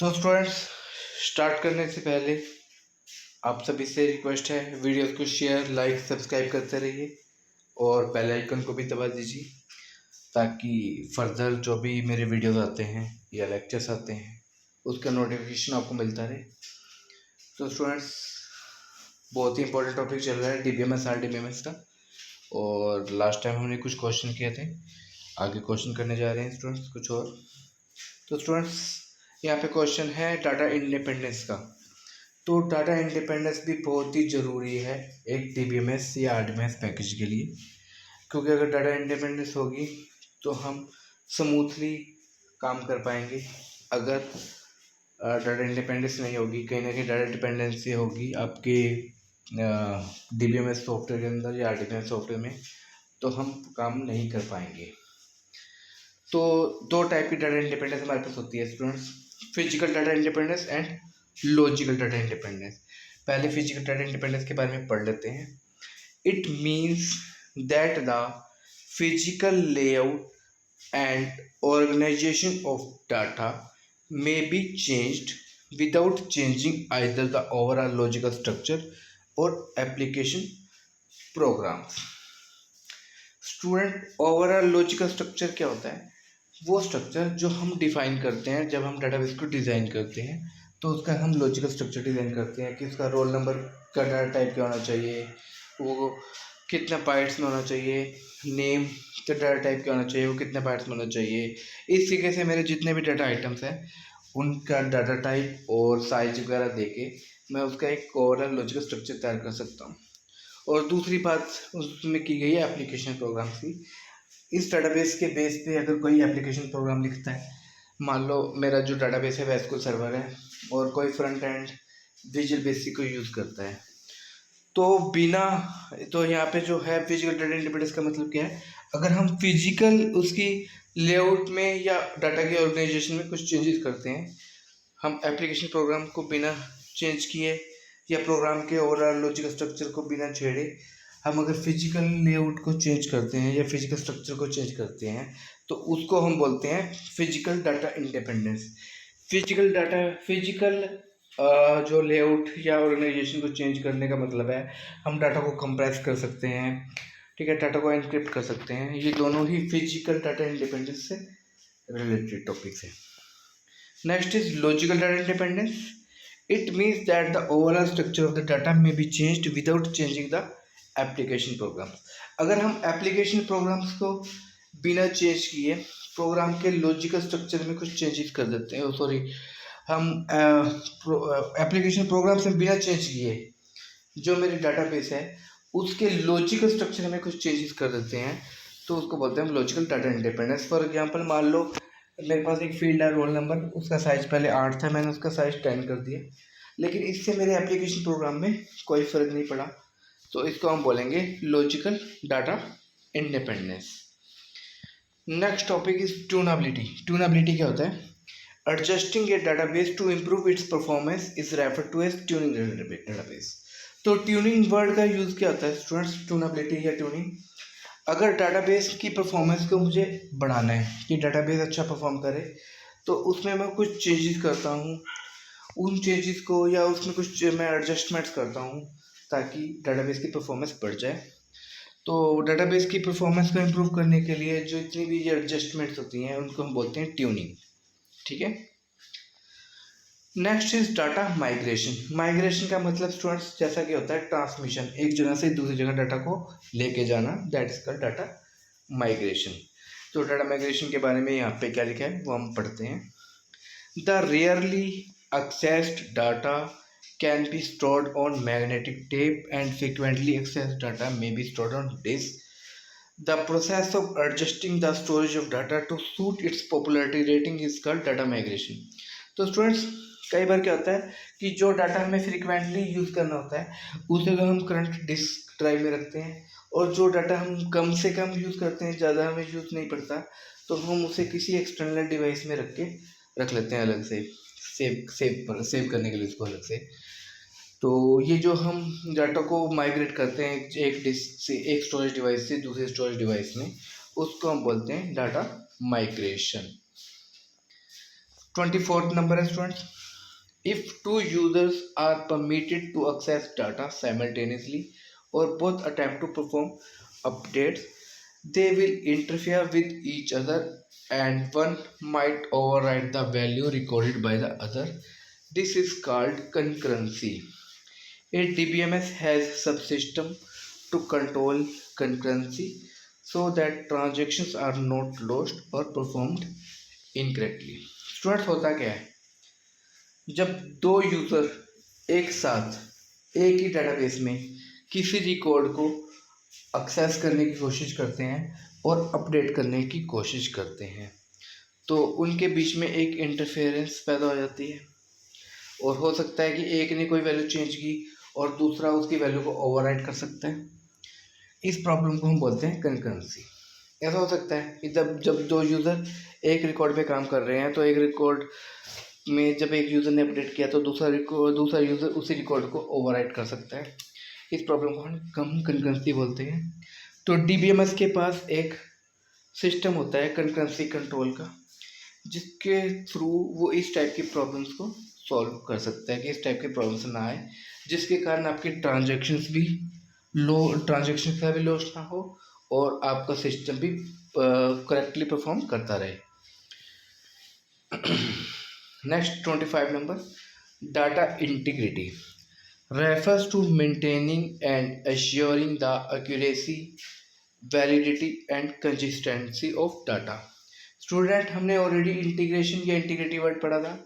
तो students, start करने से पहले आप सभी से रिक्वेस्ट है, वीडियोस को शेयर लाइक सब्सक्राइब करते रहिए और बेल आइकन को भी दबा दीजिए ताकि फर्दर जो भी मेरे वीडियोस आते हैं या लेक्चर्स आते हैं उसका नोटिफिकेशन आपको मिलता रहे। तो स्टूडेंट्स, बहुत ही इंपॉर्टेंट टॉपिक चल रहा है DBMS RDBMS का, और लास्ट टाइम हमने कुछ क्वेश्चन किए थे, आगे क्वेश्चन करने जा रहे हैं स्टूडेंट्स कुछ और। तो स्टूडेंट्स, यहाँ पे क्वेश्चन है डाटा इंडिपेंडेंस का। तो डाटा इंडिपेंडेंस भी बहुत ही ज़रूरी है एक DBMS या RDBMS पैकेज के लिए, क्योंकि अगर डाटा इंडिपेंडेंस होगी तो हम स्मूथली काम कर पाएंगे। अगर डाटा इंडिपेंडेंस नहीं होगी, कहीं ना कहीं डाटा डिपेंडेंसी होगी आपके DBMS सॉफ्टवेयर के अंदर या RDBMS सॉफ्टवेयर में, तो हम काम नहीं कर पाएंगे। तो दो टाइप की डाटा इंडिपेंडेंस हमारे पास होती है students, physical data independence and logical data independence. पहले फिजिकल डाटा इंडिपेंडेंस के बारे में पढ़ लेते हैं। It means that the physical layout and organisation of data may be changed without changing either the overall logical structure और application programs. Student, overall logical structure क्या होता है? वो स्ट्रक्चर जो हम डिफाइन करते हैं जब हम डाटाबेस को डिज़ाइन करते हैं, तो उसका हम लॉजिकल स्ट्रक्चर डिज़ाइन करते हैं कि उसका रोल नंबर का डाटा टाइप क्या होना चाहिए, वो कितने बाइट्स में होना चाहिए, नेम का डाटा टाइप क्या होना चाहिए, वो कितने बाइट्स में होना चाहिए। इस तरीके से मेरे जितने भी डाटा आइटम्स हैं उनका डाटा टाइप और साइज वगैरह देके मैं उसका एक ओवरऑल लॉजिकल स्ट्रक्चर तैयार कर सकता हूँ। और दूसरी बात उसमें की गई है एप्लीकेशन प्रोग्राम्स की। इस डाटाबेस के बेस पे अगर कोई एप्लीकेशन प्रोग्राम लिखता है, मान लो मेरा जो डाटाबेस है एसक्यूएल सर्वर है और कोई फ्रंट एंड विजुअल बेसिक को यूज़ करता है, तो यहाँ पे जो है फिजिकल डाटा इंडिपेंडेंस का मतलब क्या है? अगर हम फिजिकल उसकी लेआउट में या डाटा के ऑर्गेनाइजेशन में कुछ चेंजेस करते हैं, हम एप्लीकेशन प्रोग्राम को बिना चेंज किए या प्रोग्राम के ओवरऑल लॉजिकल स्ट्रक्चर को बिना छेड़े हम अगर फिजिकल लेआउट को चेंज करते हैं या फिजिकल स्ट्रक्चर को चेंज करते हैं, तो उसको हम बोलते हैं फिजिकल डाटा इंडिपेंडेंस। फिजिकल जो लेआउट या ऑर्गेनाइजेशन को चेंज करने का मतलब है हम डाटा को कंप्रेस कर सकते हैं, ठीक है, डाटा को एनक्रिप्ट कर सकते हैं। ये दोनों ही फिजिकल डाटा इंडिपेंडेंस से रिलेटेड टॉपिक्स हैं। Next is logical data independence. It means that the overall structure of the data may be changed without changing the application programs. अगर हम एप्लीकेशन प्रोग्राम्स को बिना चेंज किए प्रोग्राम के logical structure में कुछ चेंजेस कर देते हैं, सॉरी, हम एप्लीकेशन प्रोग्राम से बिना चेंज किए जो मेरी डाटाबेस है उसके लॉजिकल स्ट्रक्चर में कुछ चेंजेस कर देते हैं, तो उसको बोलते हैं हम logical data independence. For example, मान लो मेरे पास एक फील्ड है रोल नंबर, उसका साइज पहले 8 था, मैंने उसका साइज 10 कर दिया, लेकिन इससे मेरे एप्लीकेशन प्रोग्राम में कोई फ़र्क नहीं पड़ा, तो इसको हम बोलेंगे logical data independence. Next topic is tunability. Tunability क्या होता है? Adjusting a database to improve its performance is refer to as tuning database. तो ट्यूनिंग वर्ड का यूज़ क्या होता है स्टूडेंट्स? ट्यूनबिलिटी या ट्यूनिंग। अगर डाटाबेस की परफॉर्मेंस को मुझे बढ़ाना है कि डाटाबेस अच्छा परफॉर्म करे, तो उसमें मैं कुछ चेंजेस करता हूँ, उन चेंजेस को या उसमें कुछ मैं एडजस्टमेंट्स करता हूँ ताकि डाटाबेस की परफॉर्मेंस बढ़ जाए। तो डाटाबेस की परफॉर्मेंस को इम्प्रूव करने के लिए जो इतनी भी एडजस्टमेंट्स होती हैं उनको हम बोलते हैं ट्यूनिंग, ठीक है। Next is data migration. Migration का मतलब स्टूडेंट्स जैसा कि होता है ट्रांसमिशन, एक जगह से दूसरी जगह डाटा को लेके जाना, that is called data migration. तो डाटा माइग्रेशन के बारे में यहाँ पे क्या लिखा है वो हम पढ़ते हैं। The rarely accessed data can be stored on magnetic tape and frequently accessed data may be stored on disk. The process of adjusting the storage of data to suit its popularity rating is called data migration. तो students, कई बार क्या होता है कि जो data हमें frequently use करना होता है उसे तो हम करंट डिस्क ड्राइव में रखते हैं, और जो डाटा हम कम से कम यूज़ करते हैं, ज़्यादा हमें यूज़ नहीं पड़ता, तो हम उसे किसी एक्सटर्नल डिवाइस में रख लेते हैं अलग से, सेव करने के लिए उसको अलग से। तो ये जो हम डाटा को माइग्रेट करते हैं एक डिस्क से, एक स्टोरेज डिवाइस से दूसरे स्टोरेज डिवाइस में, उसको हम बोलते हैं डाटा माइग्रेशन। 24th number है students, if two users are permitted to access data simultaneously or both attempt to perform updates, they will interfere with each other and one might override the value recorded by the other. This is called concurrency. A DBMS has subsystem to control concurrency so that transactions are not lost or performed incorrectly. Students होता क्या है, जब दो user एक साथ एक ही database में किसी रिकॉर्ड को एक्सेस करने की कोशिश करते हैं और अपडेट करने की कोशिश करते हैं, तो उनके बीच में एक इंटरफेरेंस पैदा हो जाती है और हो सकता है कि एक ने कोई वैल्यू चेंज की और दूसरा उसकी वैल्यू को ओवरराइड कर सकता है। इस प्रॉब्लम को हम बोलते हैं कंकरेंसी। ऐसा हो सकता है कि जब दो यूज़र एक रिकॉर्ड पे काम कर रहे हैं, तो एक रिकॉर्ड में जब एक यूज़र ने अपडेट किया तो दूसरा यूज़र उसी रिकॉर्ड को ओवरराइट कर सकता है। इस प्रॉब्लम को हम कंकरेंसी बोलते हैं। तो डीबीएमएस के पास एक सिस्टम होता है कंकरेंसी कंट्रोल का, जिसके थ्रू वो इस टाइप की प्रॉब्लम्स को सॉल्व कर सकता है कि इस टाइप की प्रॉब्लम्स ना आए, जिसके कारण आपकी ट्रांजैक्शन का भी लॉस ना हो और आपका सिस्टम भी करेक्टली परफॉर्म करता रहे। Next 25 number, data integrity refers to maintaining and assuring the accuracy, validity and consistency of data. Student, हमने ऑलरेडी इंटीग्रेशन या इंटीग्रिटी वर्ड पढ़ा था।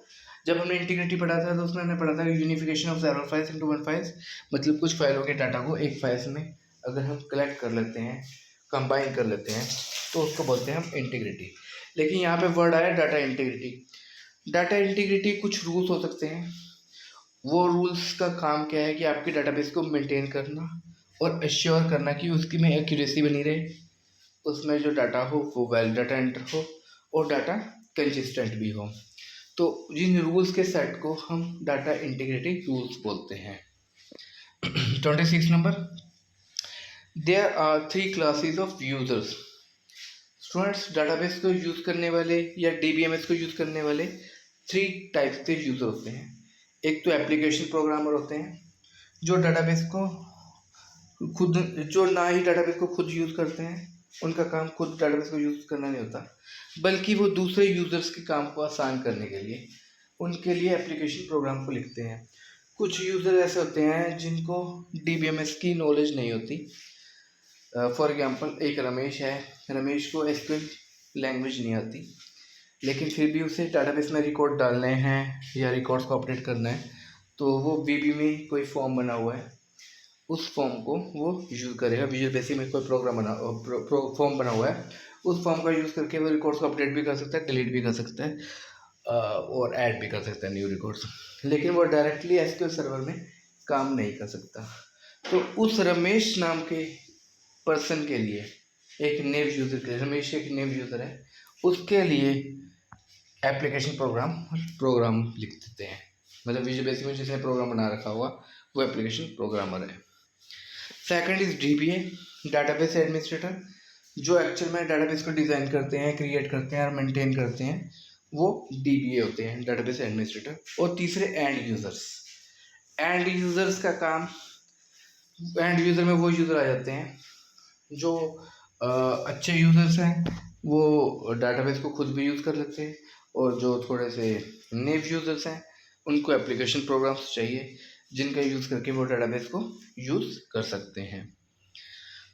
जब हमने इंटीग्रिटी पढ़ा था तो उसमें हमने पढ़ा था unification of several files into one files, मतलब कुछ फाइलों के डाटा को एक फाइल्स में अगर हम कलेक्ट कर लेते हैं, कंबाइन कर लेते हैं, तो उसको बोलते हैं हम इंटीग्रिटी। लेकिन यहाँ पे वर्ड आया डाटा इंटीग्रिटी। डाटा इंटीग्रिटी कुछ रूल्स हो सकते हैं। वो रूल्स का काम क्या है कि आपके डाटाबेस को मेंटेन करना और एश्योर करना कि उसकी में एक्यूरेसी बनी रहे, उसमें जो डाटा हो वो वैलिड डाटा एंटर हो और डाटा कंसिस्टेंट भी हो। तो जिन रूल्स के सेट को हम डाटा इंटीग्रिटी रूल्स बोलते हैं। 26 number, there are 3 classes of users. Students, database को यूज़ करने वाले या डीबीएमएस को यूज़ करने वाले 3 टाइप्स के यूज़र होते हैं। एक तो एप्लीकेशन प्रोग्रामर होते हैं, जो ना ही डाटाबेस को खुद यूज़ करते हैं, उनका काम खुद डाटाबेस को यूज़ करना नहीं होता, बल्कि वो दूसरे यूज़र्स के काम को आसान करने के लिए उनके लिए एप्लीकेशन प्रोग्राम को लिखते हैं। कुछ यूज़र ऐसे होते हैं जिनको डीबीएमएस की नॉलेज नहीं होती। फॉर एग्जांपल, एक रमेश है, रमेश को एसक्यूएल लैंग्वेज नहीं आती, लेकिन फिर भी उसे डाटाबेस में रिकॉर्ड डालने हैं या रिकॉर्ड्स को अपडेट करना है, तो वो वीबी में कोई फॉर्म बना हुआ है, उस फॉर्म को वो यूज़ करेगा। विजुअल बेसिक में कोई फॉर्म बना हुआ है, उस फॉर्म का यूज़ करके वो रिकॉर्ड्स को अपडेट भी कर सकता है, डिलीट भी कर सकता है और ऐड भी कर सकता है न्यू रिकॉर्ड्स। लेकिन वो डायरेक्टली एसक्यूएल सर्वर में काम नहीं कर सकता। तो उस रमेश नाम के पर्सन के लिए, एक नेव यूज़र के लिए, रमेश एक नेव यूज़र है, उसके लिए एप्लीकेशन प्रोग्राम लिख देते हैं। मतलब विजुअल बेसिक में जिसने प्रोग्राम बना रखा हुआ वो एप्लीकेशन प्रोग्रामर है। Second is dBA, database administrator, जो एक्चुअल में डाटाबेस को डिज़ाइन करते हैं, क्रिएट करते हैं और मेंटेन करते हैं, वो डीबीए होते हैं, डाटाबेस एडमिनिस्ट्रेटर। और तीसरे एंड यूज़र्स। एंड यूज़र्स का काम, एंड यूज़र में वो यूज़र आ जाते हैं जो अच्छे यूज़र्स हैं, वो डाटाबेस को खुद भी यूज़ कर लेते हैं, और जो थोड़े से नेव यूज़र्स हैं उनको एप्लीकेशन प्रोग्राम्स चाहिए जिनका यूज़ करके वो डाटाबेस को यूज़ कर सकते हैं।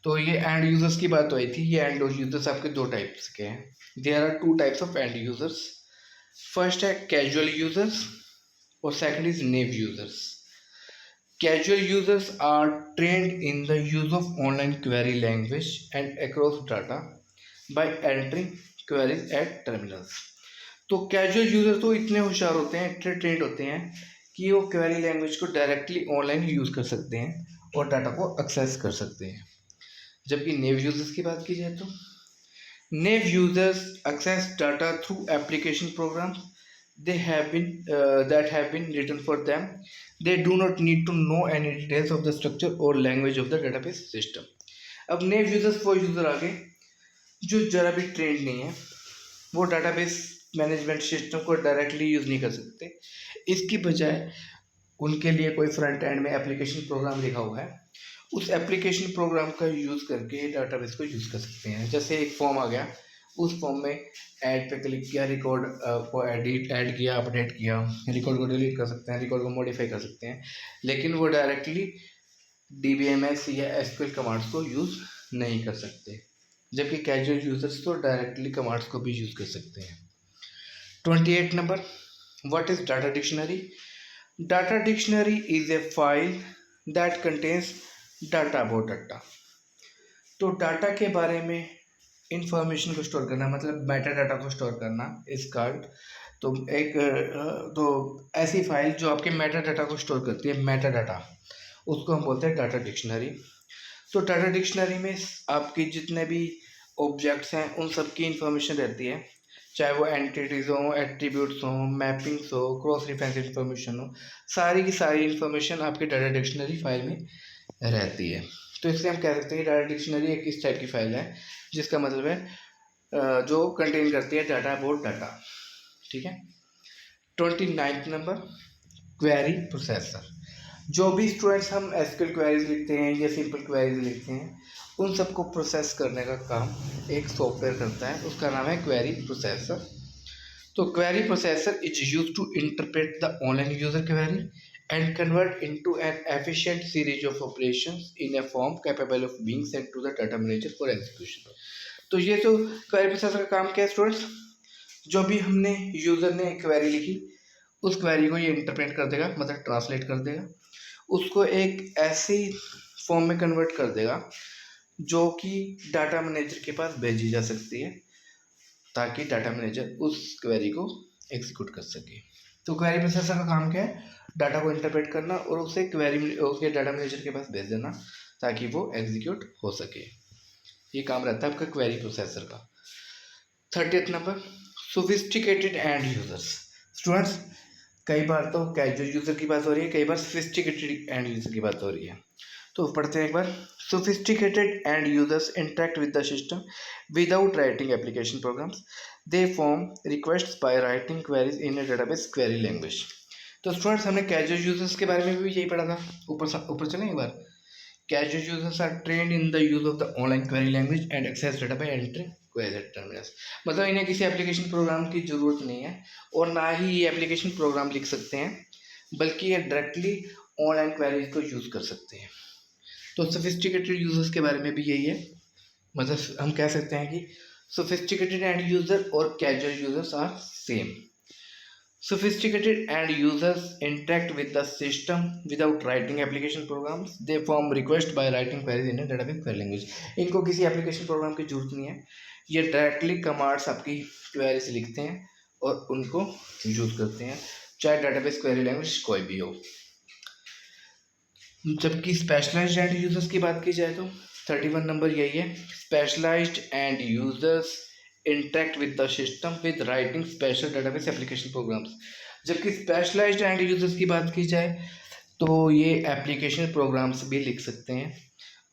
तो ये एंड यूज़र्स की बात हुई थी। ये एंड यूज़र्स आपके 2 टाइप्स के हैं। There are 2 types of end users. First है कैजुअल यूज़र्स और second is naive users. Casual users are trained in the use of online query language and across data by entering queries at terminals. तो casual user तो इतने होशियार होते हैं, इतने trend होते हैं कि वो क्वेरी लैंग्वेज को डायरेक्टली ऑनलाइन यूज़ कर सकते हैं और डाटा को एक्सेस कर सकते हैं। जबकि नेव यूज़र्स की बात की जाए तो naive users access data through application programs that have been written for them. They do not need to know any details of the structure or language of the database system. अब नेव users वो user आ गए जो ज़रा भी trend नहीं है, वो database management system को डायरेक्टली यूज़ नहीं कर सकते। इसकी बजाय उनके लिए कोई फ्रंट एंड में एप्लीकेशन प्रोग्राम लिखा हुआ है, उस एप्लीकेशन प्रोग्राम का यूज़ करके डाटाबेस को यूज़ कर सकते हैं। जैसे एक फॉर्म आ गया, उस फॉर्म में ऐड पे क्लिक किया, रिकॉर्ड को ऐड किया, अपडेट किया, रिकॉर्ड को डिलीट कर सकते हैं, रिकॉर्ड को मॉडिफाई कर सकते हैं, लेकिन वो डायरेक्टली DBMS या SQL कमांड्स को यूज़ नहीं कर सकते, जबकि कैजुअल यूजर्स तो डायरेक्टली कमांड्स को भी यूज़ कर सकते हैं। 28 number, what is data dictionary? Data dictionary is a file that contains data about data. तो डाटा के बारे में इंफॉर्मेशन को स्टोर करना, मतलब मेटा डाटा को स्टोर करना इज कॉल्ड। तो एक तो ऐसी फाइल जो आपके मेटा डाटा को स्टोर करती है, मेटा डाटा, उसको हम बोलते हैं डाटा डिक्शनरी। तो डाटा डिक्शनरी में आपके जितने भी ऑब्जेक्ट्स हैं उन सब की इंफॉर्मेशन रहती है, चाहे वो एंटिटीज हो, एट्रीब्यूट्स हो, मैपिंग्स हो, क्रॉस रेफरेंस इंफॉर्मेशन हो, सारी की सारी इंफॉर्मेशन आपके डाटा डिक्शनरी फाइल में रहती है। तो इसलिए हम कह सकते हैं कि डाटा डिक्शनरी एक इस टाइप की फाइल है जिसका मतलब है जो कंटेन करती है डाटा अबाउट डाटा। ठीक है। 29 नंबर, क्वेरी प्रोसेसर। जो भी स्टूडेंट्स हम SQL क्वेरीज लिखते हैं या सिंपल क्वेरीज लिखते हैं, उन सबको प्रोसेस करने का काम एक सॉफ्टवेयर करता है, उसका नाम है क्वेरी प्रोसेसर। तो query processor is used to interpret the online user query and convert into an efficient series of operations in a form capable of being sent to the data manager for execution। तो ये तो query processor का काम क्या है students? जो भी हमने यूज़र ने क्वेरी लिखी, उस क्वेरी को ये इंटरप्रेट कर देगा, मतलब ट्रांसलेट कर देगा, उसको एक ऐसी फॉर्म में कन्वर्ट कर देगा जो कि डाटा मैनेजर के पास भेजी जा सकती है, ताकि डाटा मैनेजर उस क्वेरी को एग्जीक्यूट कर सके। तो क्वेरी प्रोसेसर का काम क्या है? डाटा को इंटरप्रेट करना और उसे क्वेरी उसके डाटा मैनेजर के पास भेज देना ताकि वो एग्जीक्यूट हो सके। ये काम रहता है आपका क्वेरी प्रोसेसर का। 30th number, sophisticated end users. Students, कई बार तो कैजुअल यूजर की बात हो रही है, कई बार सोफिस्टिकेटेड एंड यूजर की बात हो रही है। तो पढ़ते हैं एक बार। Sophisticated end users interact with the system without writing application programs. They form request by writing queries in a database query language. तो स्टूडेंट्स, हमने कैजुअल यूजर्स के बारे में भी यही पढ़ा था। ऊपर चलें एक बार। Casual users are trained in the use of the online query language and access data by entering query terminals. मतलब इन्हें किसी एप्लीकेशन प्रोग्राम की ज़रूरत नहीं है और ना ही ये एप्लीकेशन प्रोग्राम लिख सकते हैं, बल्कि ये डायरेक्टली ऑनलाइन क्वेरीज को यूज़ कर सकते हैं। तो सोफिस्टिकेटेड यूजर्स के बारे में भी यही है, मतलब हम कह सकते हैं कि सोफिस्टिकेटेड एंड यूजर और casual users are same. Sophisticated end users interact with the system without writing application programs. They form request by writing queries in a database query language. इनको किसी एप्लीकेशन प्रोग्राम की जरूरत नहीं है, ये directly commands आपकी queries लिखते हैं और उनको यूज करते हैं, चाहे डाटाबेस क्वेरी लैंग्वेज कोई भी हो। जबकि स्पेशलाइज्ड एंड यूजर्स की बात की जाए तो 31 नंबर यही है। Specialised end users interact with the system with writing special database application programs. जबकि स्पेशलाइज्ड एंड यूजर्स की बात की जाए तो ये एप्लीकेशन प्रोग्राम्स भी लिख सकते हैं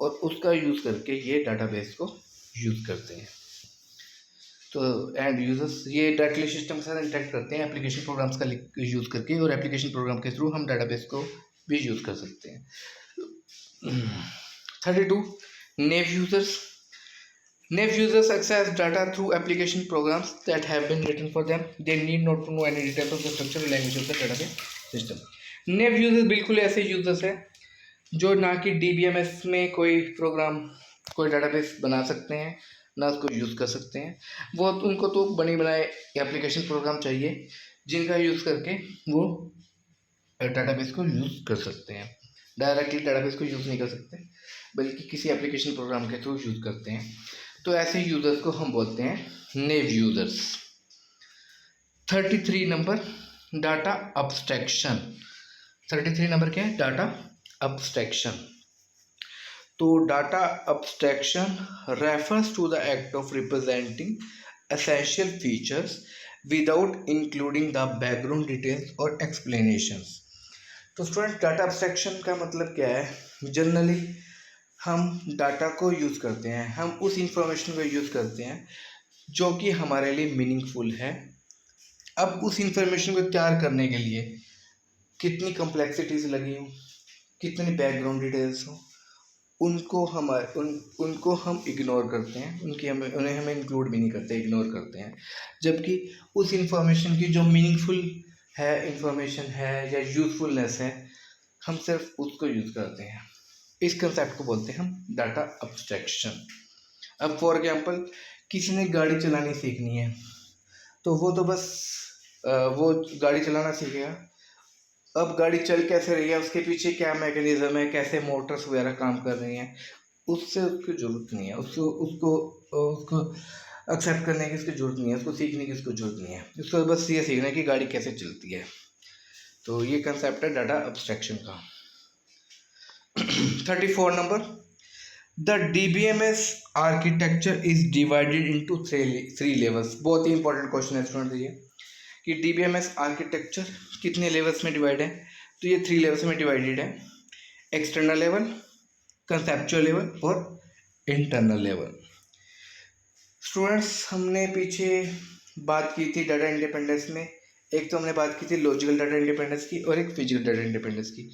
और उसका यूज़ करके ये डाटाबेस को यूज़ करते हैं। तो एंड यूजर्स ये डायरेक्टली सिस्टम के साथ इंटरेक्ट करते हैं एप्लीकेशन प्रोग्राम्स का यूज़ करके, और एप्लीकेशन प्रोग्राम के थ्रू हम डाटाबेस को भी यूज़ कर सकते हैं। 32 नेव users. Nav users access data through application programs that have been written for them. They need not to know any details of the structure or language of the database system. Nav users बिल्कुल ऐसे users हैं जो ना कि DBMS में कोई programme, कोई database बना सकते हैं, ना उसको यूज़ कर सकते हैं। वो उनको तो बने बनाए एप्लीकेशन प्रोग्राम चाहिए जिनका यूज़ करके वो डाटाबेस को यूज़ कर सकते हैं। डायरेक्टली डाटाबेस को यूज़ नहीं कर सकते, बल्कि किसी एप्लीकेशन प्रोग्राम के थ्रू यूज़ करते हैं। तो ऐसे यूजर्स को हम बोलते हैं नेव यूजर्स। 33 नंबर, डाटा अब्स्ट्रैक्शन। 33 नंबर क्या है? Data abstraction. तो data abstraction refers to the act of representing essential features without including the background details और एक्सप्लेनेशंस। तो स्टूडेंट, डाटा अब्स्ट्रैक्शन का मतलब क्या है? जनरली हम डाटा को यूज़ करते हैं, हम उस इंफॉर्मेशन को यूज़ करते हैं जो कि हमारे लिए मीनिंगफुल है, अब उस इंफॉर्मेशन को तैयार करने के लिए कितनी कम्प्लेक्सिटीज लगी हों, कितनी बैकग्राउंड डिटेल्स हों, उनको हम इग्नोर करते हैं, उन्हें हमें इंक्लूड भी नहीं करते, इग्नोर करते हैं। जबकि उस इंफॉर्मेशन की जो मीनिंगफुल है इंफॉर्मेशन है या यूजफुलनेस है, हम सिर्फ उसको यूज़ करते हैं। इस कंसेप्ट को बोलते हैं हम डाटा अब्स्ट्रैक्शन। अब फॉर एग्जांपल किसी ने गाड़ी चलानी सीखनी है, तो वो तो बस वो गाड़ी चलाना सीखेगा। अब गाड़ी चल कैसे रही है, उसके पीछे क्या मैकेनिज्म है, कैसे मोटर्स वगैरह काम कर रही हैं, उससे उसकी ज़रूरत नहीं है, उसको एक्सेप्ट करने की उसकी ज़रूरत नहीं है, उसको सीखने की उसको ज़रूरत नहीं है। उसको बस ये सीखना है कि गाड़ी कैसे चलती है। तो ये कंसेप्ट है डाटा अब्स्ट्रैक्शन का। 34 number, the DBMS architecture is divided into three levels. बहुत ही इंपॉर्टेंट क्वेश्चन है स्टूडेंट ये कि DBMS आर्किटेक्चर कितने लेवल्स में डिवाइड है। तो ये 3 लेवल्स में डिवाइडेड है, एक्सटर्नल लेवल, कंसेप्चुअल लेवल और इंटरनल लेवल। स्टूडेंट्स, हमने पीछे बात की थी डाटा इंडिपेंडेंस में, एक तो हमने बात की थी लॉजिकल डाटा इंडिपेंडेंस की और एक फिजिकल डाटा इंडिपेंडेंस की।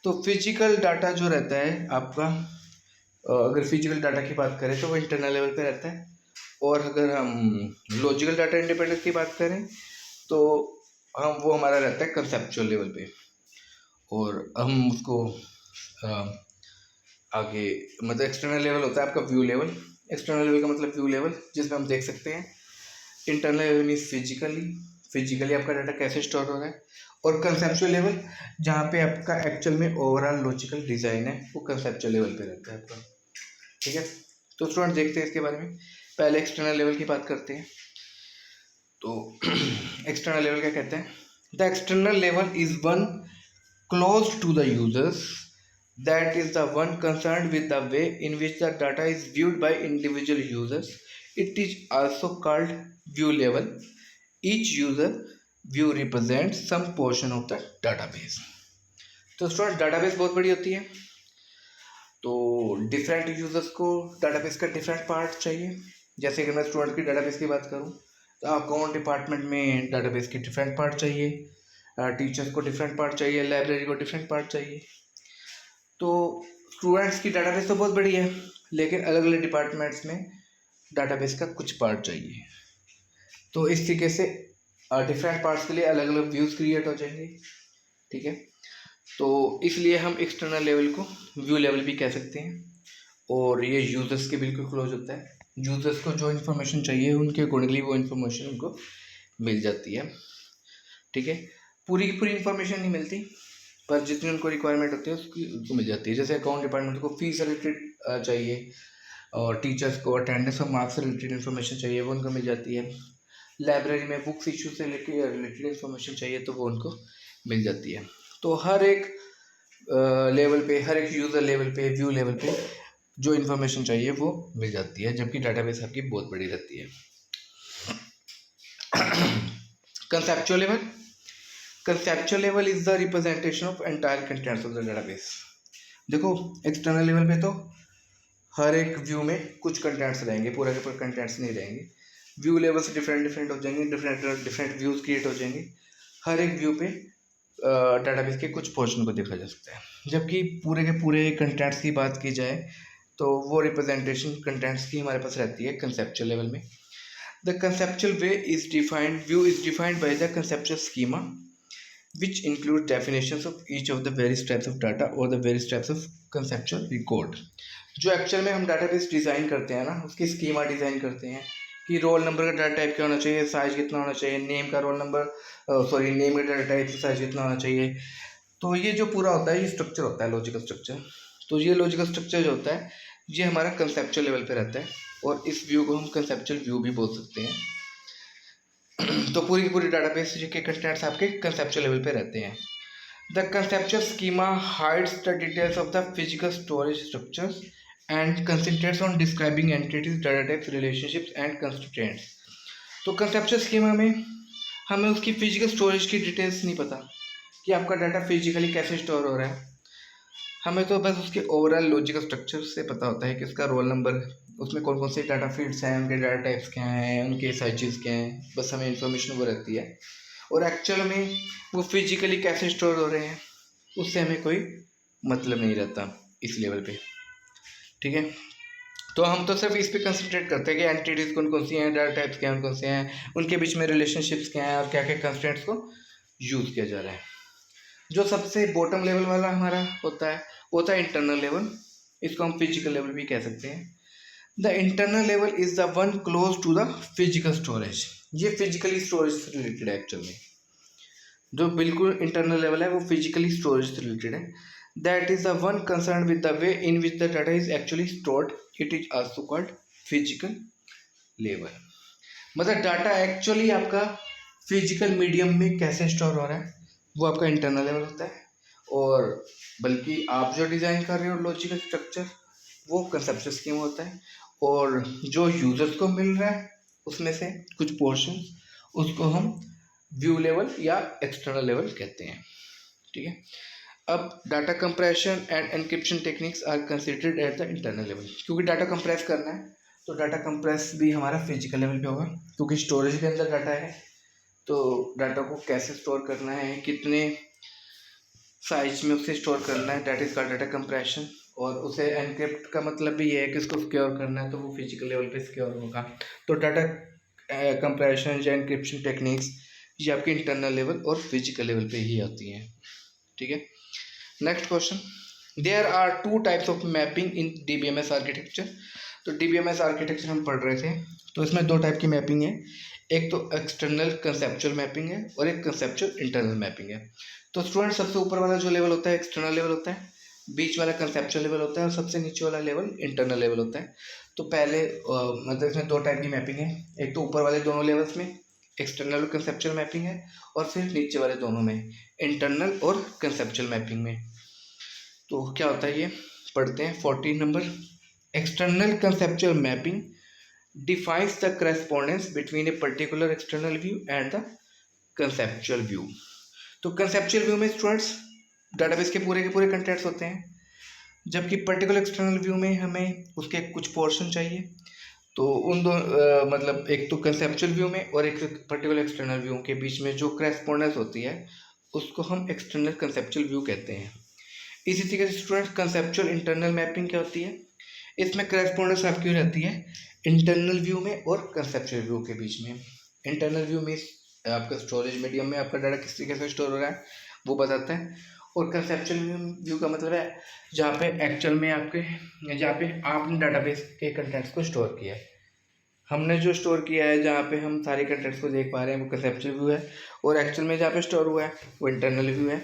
तो फिजिकल डाटा जो रहता है आपका, अगर फिजिकल डाटा की बात करें तो वो इंटरनल लेवल पे रहता है, और अगर हम लॉजिकल डाटा इंडिपेंडेंस की बात करें तो वो हमारा रहता है कंसेप्चुअल लेवल पे। और हम उसको आगे मतलब एक्सटर्नल लेवल होता है आपका व्यू लेवल। एक्सटर्नल लेवल का मतलब व्यू लेवल, जिसमें हम देख सकते हैं। इंटरनल लेवल मीन्स फिजिकली आपका डाटा कैसे स्टोर हो रहा है। और कंसेप्चुअल लेवल जहाँ पे आपका एक्चुअल में ओवरऑल लॉजिकल डिज़ाइन है, वो कंसेप्चुअल लेवल पे रहता है आपका। ठीक है, तो स्टूडेंट देखते हैं इसके बारे में। पहले एक्सटर्नल लेवल की बात करते हैं। तो एक्सटर्नल लेवल क्या कहते हैं? The external level is one close to the users, that is the one concerned with the way in which the data is viewed by individual users. It is also called view level. Each user view represents some portion of the database. तो student database बहुत बड़ी होती है, तो different users को database का different part चाहिए। जैसे कि मैं स्टूडेंट की डाटाबेस की बात करूँ तो अकाउंट डिपार्टमेंट में डाटाबेस के डिफरेंट पार्ट चाहिए, टीचर्स को डिफरेंट पार्ट चाहिए, लाइब्रेरी को डिफरेंट पार्ट चाहिए। तो स्टूडेंट्स की डाटाबेस तो बहुत बड़ी है, लेकिन अलग अलग डिपार्टमेंट्स में डाटाबेस का कुछ पार्ट चाहिए। तो इस तरीके से डिफरेंट पार्ट्स के लिए अलग अलग व्यूज़ क्रिएट हो जाएंगे। ठीक है, तो इसलिए हम एक्सटर्नल लेवल को व्यू लेवल भी कह सकते हैं, और ये यूजर्स के बिल्कुल क्लोज होता है। यूजर्स को जो इन्फॉर्मेशन चाहिए उनके अकॉर्डिंगली वो इन्फॉर्मेशन उनको मिल जाती है। ठीक है, पूरी की पूरी इन्फॉर्मेशन नहीं मिलती, पर जितनी उनको रिक्वायरमेंट होती है उनको मिल जाती है। जैसे अकाउंट डिपार्टमेंट को फीस से रिलेटेड चाहिए, और टीचर्स को अटेंडेंस और मार्क्स से रिलेटेड इन्फॉर्मेशन चाहिए, वो उनको मिल जाती है। लाइब्रेरी में बुक्स इशू से रिलेटेड इन्फॉर्मेशन चाहिए, तो वो उनको मिल जाती है। तो हर एक लेवल पे, हर एक यूज़र लेवल पे, व्यू लेवल पे जो इन्फॉर्मेशन चाहिए वो मिल जाती है, जबकि डाटाबेस आपकी बहुत बड़ी रहती है। Conceptual level, conceptual level is the representation of entire contents of the database. देखो, एक्सटर्नल लेवल पे तो हर एक व्यू में कुछ कंटेंट्स रहेंगे, पूरा के पूरे कंटेंट्स नहीं रहेंगे। व्यू लेवल से डिफरेंट हो जाएंगे, डिफरेंट व्यूज क्रिएट हो जाएंगे। हर एक व्यू पे डाटाबेस के कुछ पोर्शन को देखा जा सकता है। जबकि पूरे के पूरे कंटेंट्स की बात की जाए तो वो रिप्रेजेंटेशन कंटेंट्स की हमारे पास रहती है कंसेप्चुअल लेवल में। The conceptual way is defined, view is defined by the conceptual schema which include definitions of each of the various types of data or the various types of conceptual record। जो actual में हम database design करते हैं ना, उसकी schema design करते हैं कि रोल नंबर का डाटा टाइप क्या होना चाहिए, साइज कितना होना चाहिए, नेम का रोल नंबर नेम का डाटा टाइप साइज कितना होना चाहिए। तो ये जो पूरा होता है, ये स्ट्रक्चर होता है, लॉजिकल स्ट्रक्चर। तो ये लॉजिकल स्ट्रक्चर जो होता है ये हमारा कंसेप्चुअल लेवल पे रहता है, और इस व्यू को हम कंसेप्चुअल व्यू भी बोल सकते हैं। तो पूरी की पूरी डाटाबेस के कंटेंट्स आपके कंसेप्चुअल लेवल पे रहते हैं। The conceptual schema hides the details of the physical storage structures and concentrates on describing entities, data types, relationships and constraints. तो कंसेप्चुअल स्कीमा में हमें उसकी फिजिकल स्टोरेज की डिटेल्स नहीं पता कि आपका डाटा फिजिकली कैसे स्टोर हो रहा है। हमें तो बस उसके ओवरऑल लॉजिकल स्ट्रक्चर से पता होता है कि उसका रोल नंबर, उसमें कौन कौन से डाटा फील्ड्स हैं, उनके डाटा टाइप्स क्या हैं, उनके साइजेस क्या हैं, बस हमें इन्फॉर्मेशन वो रहती है। और एक्चुअल में वो फिजिकली कैसे स्टोर हो रहे हैं उससे हमें कोई मतलब नहीं रहता इस लेवल पे, ठीक है। तो हम तो सिर्फ इस पे कंसंट्रेट करते हैं कि एंटिटीज कौन कौन सी हैं, डाटा टाइप्स क्या कौन से हैं, उनके बीच में रिलेशनशिप्स क्या हैं और क्या क्या कंस्ट्रेंट्स को यूज़ किया जा रहा है। जो सबसे बॉटम लेवल वाला हमारा होता है वो होता है इंटरनल लेवल, इसको हम फिजिकल लेवल भी कह सकते हैं। The internal level is the one close to the physical storage. ये फिजिकली स्टोरेज से रिलेटेड है एक्चुअल में। जो बिल्कुल इंटरनल लेवल है वो फिजिकली स्टोरेज से रिलेटेड है। That is the one concern with the way in which the data is actually stored, it is also called physical level. मतलब डाटा एक्चुअली आपका फिजिकल मीडियम में कैसे स्टोर हो रहा है वो आपका इंटरनल लेवल होता है। और बल्कि आप जो डिज़ाइन कर रहे हो लॉजिकल स्ट्रक्चर वो कंसेप्चुअल स्कीम होता है। और जो यूजर्स को मिल रहा है उसमें से कुछ पोर्शन उसको हम व्यू लेवल या एक्सटर्नल लेवल कहते हैं, ठीक है। अब data compression and encryption techniques are considered at the internal level. क्योंकि डाटा कंप्रेस करना है तो डाटा कंप्रेस भी हमारा फिजिकल लेवल पे होगा, क्योंकि स्टोरेज के अंदर डाटा है। तो डाटा को कैसे स्टोर करना है, कितने साइज में उसे स्टोर करना है, that is called data compression. और उसे एनक्रिप्ट का मतलब भी ये है कि उसको सिक्योर करना है, तो वो फिजिकल लेवल पे सिक्योर होगा। तो डाटा कंप्रेशन या एनक्रिप्शन टेक्निक्स ये आपके इंटरनल लेवल और फिजिकल लेवल पे ही आती हैं, ठीक है। Next question, there are two types of mapping in DBMS architecture. तो DBMS आर्किटेक्चर हम पढ़ रहे थे, तो इसमें दो टाइप की मैपिंग है। एक तो एक्सटर्नल कंसेप्चुअल मैपिंग है और एक कंसेप्चुअल इंटरनल मैपिंग है। तो स्टूडेंट सबसे ऊपर वाला जो लेवल होता है एक्सटर्नल लेवल होता है, बीच वाला कंसेप्चुअल लेवल होता है और सबसे नीचे वाला लेवल इंटरनल लेवल होता है। तो पहले मतलब इसमें दो टाइप की मैपिंग है। एक तो ऊपर वाले दोनों लेवल्स में एक्सटर्नल और कंसेप्चुअल मैपिंग है, और फिर नीचे वाले दोनों में इंटरनल और कंसेप्चुअल मैपिंग में। तो क्या होता है ये पढ़ते हैं। 14 number, external conceptual mapping defines the correspondence between a particular external view and the conceptual view। तो conceptual view में स्टूडेंट्स डाटाबेस के पूरे कंटेंट्स होते हैं, जबकि पर्टिकुलर एक्सटर्नल व्यू में हमें उसके कुछ पोर्शन चाहिए। तो उन दो मतलब एक तो कंसेप्चुअल व्यू में और एक पर्टिकुलर एक्सटर्नल व्यू के बीच में जो करेस्पॉन्डेंस होती है उसको हम एक्सटर्नल कंसेप्चुअल व्यू कहते हैं। इसी तरीके से स्टूडेंट कंसेप्चुअल इंटरनल मैपिंग क्या होती है, इसमें करेस्पॉन्डेंस आपकी रहती है इंटरनल व्यू में और कंसेप्चुअल व्यू के बीच में। इंटरनल व्यू में आपका स्टोरेज मीडियम में आपका डाटा किस तरीके से स्टोर हो रहा है वो बताता है। और कंसेप्चुअल व्यू का मतलब है जहाँ पे एक्चुअल में आपके, जहाँ पे आपने डाटाबेस के कंटेंट्स को स्टोर किया है। हमने जो स्टोर किया है जहाँ पे हम सारे कंटेंट्स को देख पा रहे हैं वो कंसेप्चुअल व्यू है, और एक्चुअल में जहाँ पे स्टोर हुआ है वो इंटरनल व्यू है।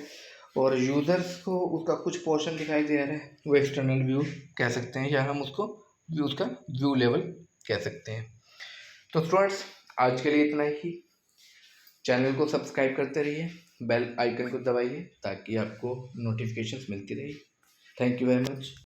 और यूज़र्स को उसका कुछ पोर्शन दिखाई दे रहा है वो एक्सटर्नल व्यू कह सकते हैं, या हम उसको व्यू का व्यू लेवल कह सकते हैं। तो स्टूडेंट्स आज के लिए इतना ही। चैनल को सब्सक्राइब करते रहिए, बेल आइकन को दबाइए ताकि आपको नोटिफिकेशंस मिलती रहे। Thank you very much.